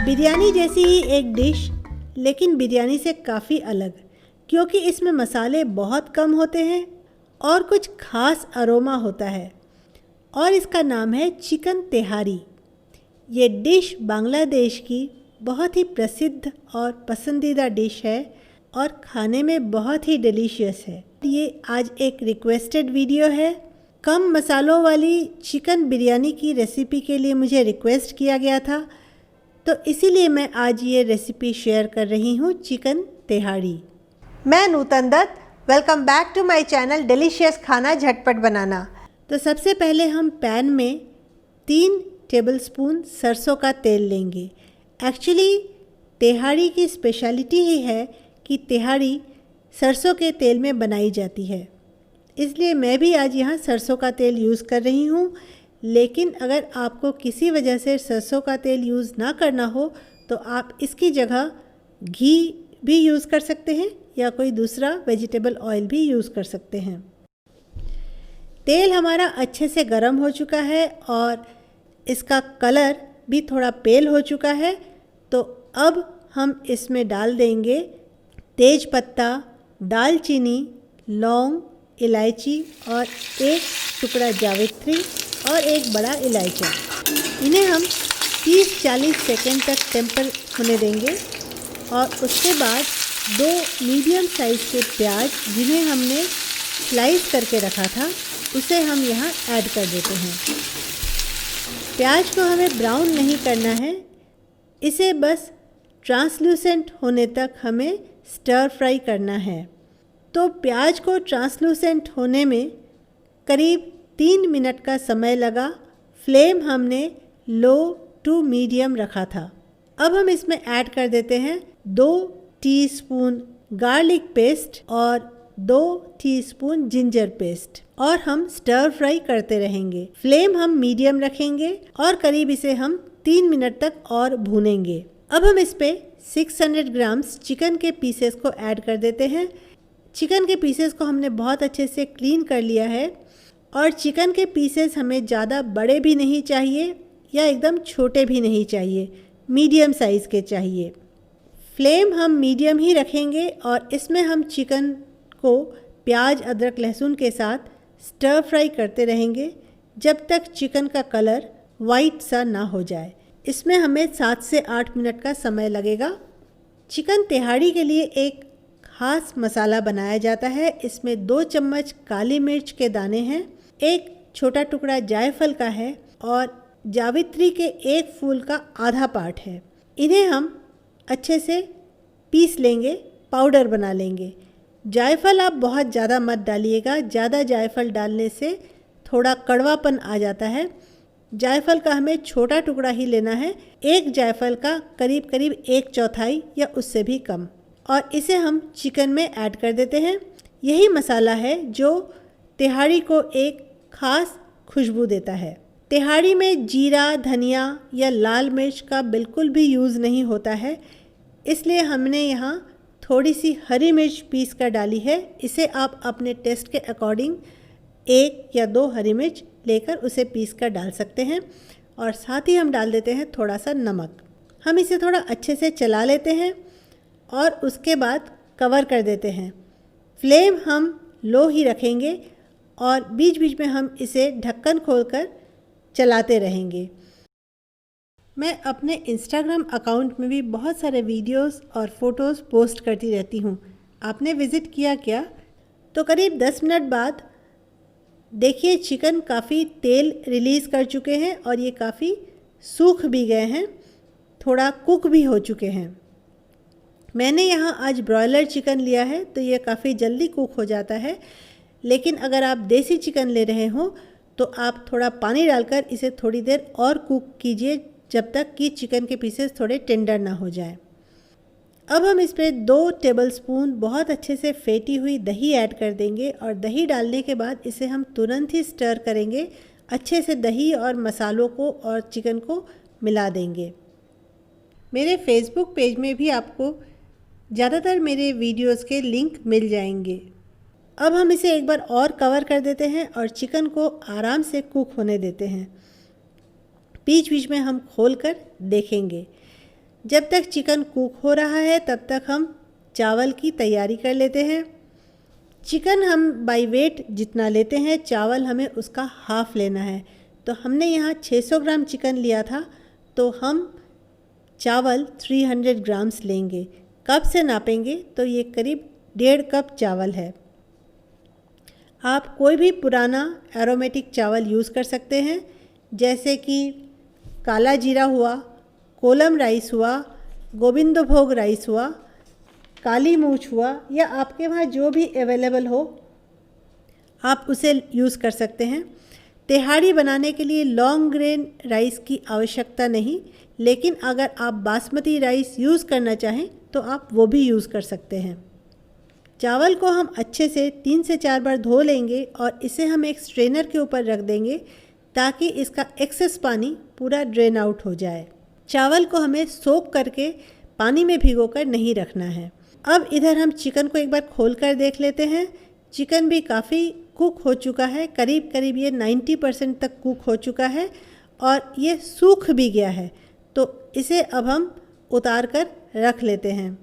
बिरयानी जैसी ही एक डिश, लेकिन बिरयानी से काफ़ी अलग, क्योंकि इसमें मसाले बहुत कम होते हैं और कुछ खास अरोमा होता है, और इसका नाम है चिकन तेहारी। ये डिश बांग्लादेश की बहुत ही प्रसिद्ध और पसंदीदा डिश है और खाने में बहुत ही डिलीशियस है। ये आज एक रिक्वेस्टेड वीडियो है। कम मसालों वाली चिकन बिरयानी की रेसिपी के लिए मुझे रिक्वेस्ट किया गया था, तो इसीलिए मैं आज ये रेसिपी शेयर कर रही हूँ, चिकन तेहाड़ी। मैं Nutan Dutt, welcome back to my channel delicious खाना झटपट बनाना। तो सबसे पहले हम पैन में 3 टेबलस्पून सरसों का तेल लेंगे। एक्चुअली तेहाड़ी की स्पेशलिटी ही है कि तेहाड़ी सरसों के तेल में बनाई जाती है, इसलिए मैं भी आज यहाँ सरसों का तेल यूज़ कर रही हूँ। लेकिन अगर आपको किसी वजह से सरसों का तेल यूज़ ना करना हो तो आप इसकी जगह घी भी यूज़ कर सकते हैं या कोई दूसरा वेजिटेबल ऑयल भी यूज़ कर सकते हैं। तेल हमारा अच्छे से गर्म हो चुका है और इसका कलर भी थोड़ा पेल हो चुका है, तो अब हम इसमें डाल देंगे तेज पत्ता, दालचीनी, लौंग, इलायची और एक टुकड़ा जावित्री और एक बड़ा इलायची। इन्हें हम 30-40 सेकंड तक टेम्पर होने देंगे और उसके बाद 2 मीडियम साइज़ के प्याज, जिन्हें हमने स्लाइस करके रखा था, उसे हम यहाँ ऐड कर देते हैं। प्याज को हमें ब्राउन नहीं करना है, इसे बस ट्रांसलूसेंट होने तक हमें स्टर फ्राई करना है। तो प्याज को ट्रांसलूसेंट होने में करीब 3 मिनट का समय लगा। फ्लेम हमने लो टू मीडियम रखा था। अब हम इसमें ऐड कर देते हैं 2 टीस्पून गार्लिक पेस्ट और 2 टीस्पून जिंजर पेस्ट, और हम स्टर फ्राई करते रहेंगे। फ्लेम हम मीडियम रखेंगे और करीब इसे हम 3 मिनट तक और भूनेंगे। अब हम इस पे 600 ग्राम्स चिकन के पीसेस को ऐड कर देते हैं। चिकन के पीसेस को हमने बहुत अच्छे से क्लीन कर लिया है, और चिकन के पीसेस हमें ज़्यादा बड़े भी नहीं चाहिए या एकदम छोटे भी नहीं चाहिए, मीडियम साइज़ के चाहिए। फ्लेम हम मीडियम ही रखेंगे और इसमें हम चिकन को प्याज, अदरक, लहसुन के साथ स्टर फ्राई करते रहेंगे जब तक चिकन का कलर वाइट सा ना हो जाए। इसमें हमें 7 से 8 मिनट का समय लगेगा। चिकन तेहाड़ी के लिए एक खास मसाला बनाया जाता है। इसमें 2 चम्मच काली मिर्च के दाने हैं, एक छोटा टुकड़ा जायफल का है और जावित्री के एक फूल का आधा पार्ट है। इन्हें हम अच्छे से पीस लेंगे, पाउडर बना लेंगे। जायफल आप बहुत ज़्यादा मत डालिएगा, ज़्यादा जायफल डालने से थोड़ा कड़वापन आ जाता है। जायफल का हमें छोटा टुकड़ा ही लेना है, एक जायफल का करीब करीब 1/4 या उससे भी कम, और इसे हम चिकन में ऐड कर देते हैं। यही मसाला है जो तेहाड़ी को एक खास खुशबू देता है। तेहाड़ी में जीरा, धनिया या लाल मिर्च का बिल्कुल भी यूज़ नहीं होता है, इसलिए हमने यहाँ थोड़ी सी हरी मिर्च पीस कर डाली है। इसे आप अपने टेस्ट के अकॉर्डिंग 1 या 2 हरी मिर्च लेकर उसे पीस कर डाल सकते हैं, और साथ ही हम डाल देते हैं थोड़ा सा नमक। हम इसे थोड़ा अच्छे से चला लेते हैं और उसके बाद कवर कर देते हैं। फ्लेम हम लो ही रखेंगे और बीच बीच में हम इसे ढक्कन खोलकर चलाते रहेंगे। मैं अपने इंस्टाग्राम अकाउंट में भी बहुत सारे वीडियोस और फोटोज़ पोस्ट करती रहती हूँ। आपने विज़िट किया क्या? तो करीब 10 मिनट बाद देखिए चिकन काफ़ी तेल रिलीज़ कर चुके हैं और ये काफ़ी सूख भी गए हैं, थोड़ा कुक भी हो चुके हैं। मैंने यहाँ आज ब्रॉयलर चिकन लिया है, तो ये काफ़ी जल्दी कुक हो जाता है। लेकिन अगर आप देसी चिकन ले रहे हो तो आप थोड़ा पानी डालकर इसे थोड़ी देर और कुक कीजिए, जब तक कि चिकन के पीसेस थोड़े टेंडर ना हो जाए। अब हम इस पर 2 टेबलस्पून बहुत अच्छे से फेंटी हुई दही ऐड कर देंगे, और दही डालने के बाद इसे हम तुरंत ही स्टर करेंगे। अच्छे से दही और मसालों को और चिकन को मिला देंगे। मेरे फेसबुक पेज में भी आपको ज़्यादातर मेरे वीडियोस के लिंक मिल जाएंगे। अब हम इसे एक बार और कवर कर देते हैं और चिकन को आराम से कुक होने देते हैं। बीच बीच में हम खोल कर देखेंगे। जब तक चिकन कुक हो रहा है तब तक हम चावल की तैयारी कर लेते हैं। चिकन हम बाई वेट जितना लेते हैं, चावल हमें उसका हाफ़ लेना है। तो हमने यहाँ 600 ग्राम चिकन लिया था, तो हम चावल 300 ग्राम्स लेंगे। कप से नापेंगे तो ये करीब 1.5 कप चावल है। आप कोई भी पुराना एरोमेटिक चावल यूज़ कर सकते हैं, जैसे कि काला जीरा हुआ, कोलम राइस हुआ, गोविंदभोग राइस हुआ, काली मूछ हुआ, या आपके वहाँ जो भी अवेलेबल हो आप उसे यूज़ कर सकते हैं। तिहाड़ी बनाने के लिए लॉन्ग ग्रेन राइस की आवश्यकता नहीं, लेकिन अगर आप बासमती राइस यूज़ करना चाहें तो आप वो भी यूज़ कर सकते हैं। चावल को हम अच्छे से 3 से 4 बार धो लेंगे और इसे हम एक स्ट्रेनर के ऊपर रख देंगे ताकि इसका एक्सेस पानी पूरा ड्रेन आउट हो जाए। चावल को हमें सोक करके पानी में भिगोकर नहीं रखना है। अब इधर हम चिकन को एक बार खोल कर देख लेते हैं। चिकन भी काफ़ी कुक हो चुका है, करीब करीब ये 90% तक कुक हो चुका है और ये सूख भी गया है। तो इसे अब हम उतार कर रख लेते हैं।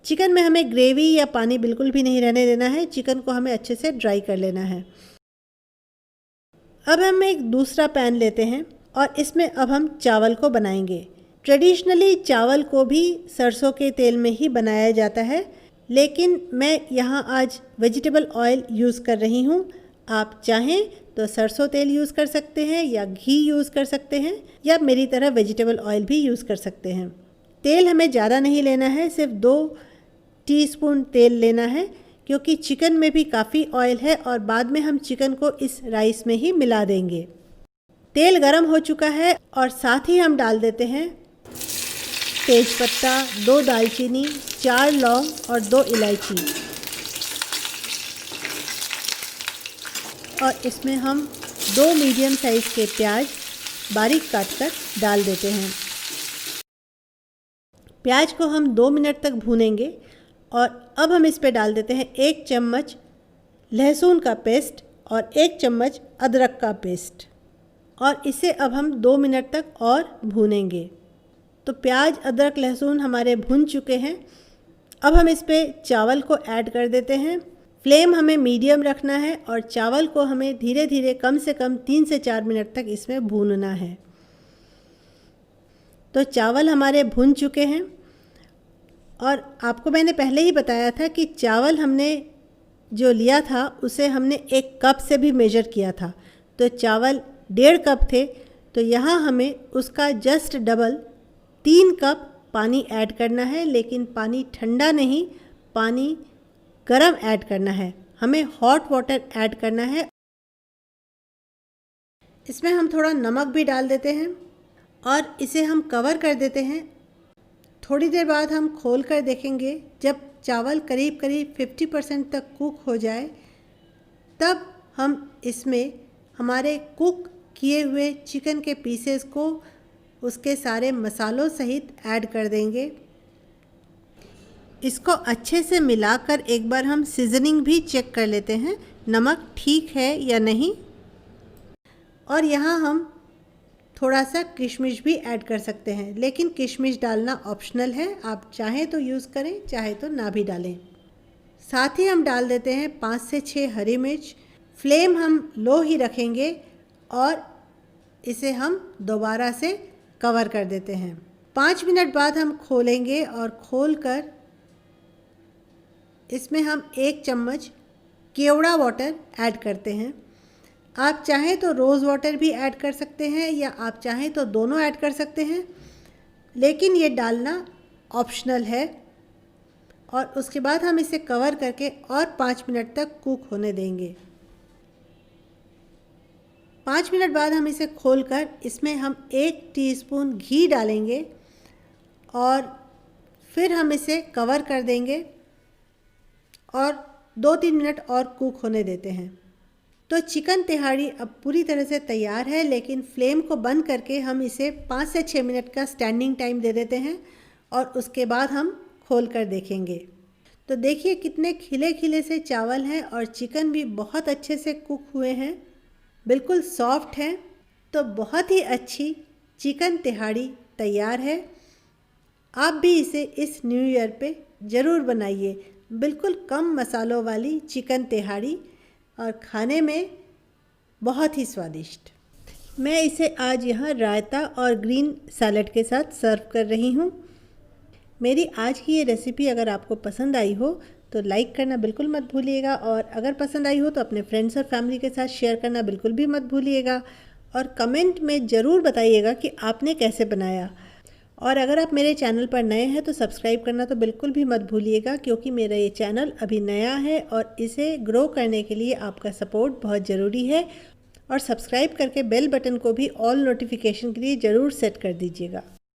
चिकन में हमें ग्रेवी या पानी बिल्कुल भी नहीं रहने देना है, चिकन को हमें अच्छे से ड्राई कर लेना है। अब हम एक दूसरा पैन लेते हैं और इसमें अब हम चावल को बनाएंगे। ट्रेडिशनली चावल को भी सरसों के तेल में ही बनाया जाता है, लेकिन मैं यहाँ आज वेजिटेबल ऑयल यूज़ कर रही हूँ। आप चाहें तो सरसों तेल यूज़ कर सकते हैं या घी यूज़ कर सकते हैं, या मेरी तरह वेजिटेबल ऑयल भी यूज़ कर सकते हैं। तेल हमें ज़्यादा नहीं लेना है, सिर्फ 2 टीस्पून तेल लेना है, क्योंकि चिकन में भी काफ़ी ऑयल है और बाद में हम चिकन को इस राइस में ही मिला देंगे। तेल गरम हो चुका है और साथ ही हम डाल देते हैं तेज़पत्ता, 2 दालचीनी, 4 लौंग और 2 इलायची, और इसमें हम 2 मीडियम साइज़ के प्याज बारीक काटकर डाल देते हैं। प्याज को हम 2 मिनट तक भूनेंगे और अब हम इस पे डाल देते हैं 1 चम्मच लहसुन का पेस्ट और 1 चम्मच अदरक का पेस्ट, और इसे अब हम 2 मिनट तक और भूनेंगे। तो प्याज, अदरक, लहसुन हमारे भुन चुके हैं। अब हम इस पे चावल को ऐड कर देते हैं। फ्लेम हमें मीडियम रखना है और चावल को हमें धीरे धीरे कम से कम 3 से 4 मिनट तक इसमें भूनना है। तो चावल हमारे भुन चुके हैं और आपको मैंने पहले ही बताया था कि चावल हमने जो लिया था उसे हमने 1 कप से भी मेजर किया था। तो चावल 1.5 कप थे, तो यहाँ हमें उसका जस्ट डबल 3 कप पानी ऐड करना है, लेकिन पानी ठंडा नहीं, पानी गरम ऐड करना है। हमें हॉट वाटर ऐड करना है। इसमें हम थोड़ा नमक भी डाल देते हैं और इसे हम कवर कर देते हैं। थोड़ी देर बाद हम खोल कर देखेंगे। जब चावल करीब करीब 50% तक कुक हो जाए तब हम इसमें हमारे कुक किए हुए चिकन के पीसेस को उसके सारे मसालों सहित ऐड कर देंगे। इसको अच्छे से मिलाकर एक बार हम सीजनिंग भी चेक कर लेते हैं, नमक ठीक है या नहीं। और यहाँ हम थोड़ा सा किशमिश भी ऐड कर सकते हैं, लेकिन किशमिश डालना ऑप्शनल है, आप चाहें तो यूज़ करें, चाहे तो ना भी डालें। साथ ही हम डाल देते हैं 5 से 6 हरी मिर्च। फ्लेम हम लो ही रखेंगे और इसे हम दोबारा से कवर कर देते हैं। 5 मिनट बाद हम खोलेंगे और खोलकर इसमें हम 1 चम्मच केवड़ा वाटर ऐड करते हैं। आप चाहें तो रोज़ वाटर भी ऐड कर सकते हैं या आप चाहें तो दोनों ऐड कर सकते हैं, लेकिन ये डालना ऑप्शनल है। और उसके बाद हम इसे कवर करके और 5 मिनट तक कुक होने देंगे। 5 मिनट बाद हम इसे खोलकर इसमें हम 1 टीस्पून घी डालेंगे और फिर हम इसे कवर कर देंगे और 2-3 मिनट और कुक होने देते हैं। तो चिकन तिहाड़ी अब पूरी तरह से तैयार है, लेकिन फ्लेम को बंद करके हम इसे 5 से 6 मिनट का स्टैंडिंग टाइम दे देते हैं और उसके बाद हम खोल कर देखेंगे। तो देखिए कितने खिले खिले से चावल हैं और चिकन भी बहुत अच्छे से कुक हुए हैं, बिल्कुल सॉफ्ट हैं। तो बहुत ही अच्छी चिकन तिहाड़ी तैयार है। आप भी इसे इस न्यू ईयर पे ज़रूर बनाइए। बिल्कुल कम मसालों वाली चिकन तिहाड़ी और खाने में बहुत ही स्वादिष्ट। मैं इसे आज यहाँ रायता और ग्रीन सैलड के साथ सर्व कर रही हूँ। मेरी आज की ये रेसिपी अगर आपको पसंद आई हो तो लाइक करना बिल्कुल मत भूलिएगा, और अगर पसंद आई हो तो अपने फ्रेंड्स और फैमिली के साथ शेयर करना बिल्कुल भी मत भूलिएगा, और कमेंट में ज़रूर बताइएगा कि आपने कैसे बनाया। और अगर आप मेरे चैनल पर नए हैं तो सब्सक्राइब करना तो बिल्कुल भी मत भूलिएगा, क्योंकि मेरा ये चैनल अभी नया है और इसे ग्रो करने के लिए आपका सपोर्ट बहुत ज़रूरी है। और सब्सक्राइब करके बेल बटन को भी ऑल नोटिफिकेशन के लिए ज़रूर सेट कर दीजिएगा।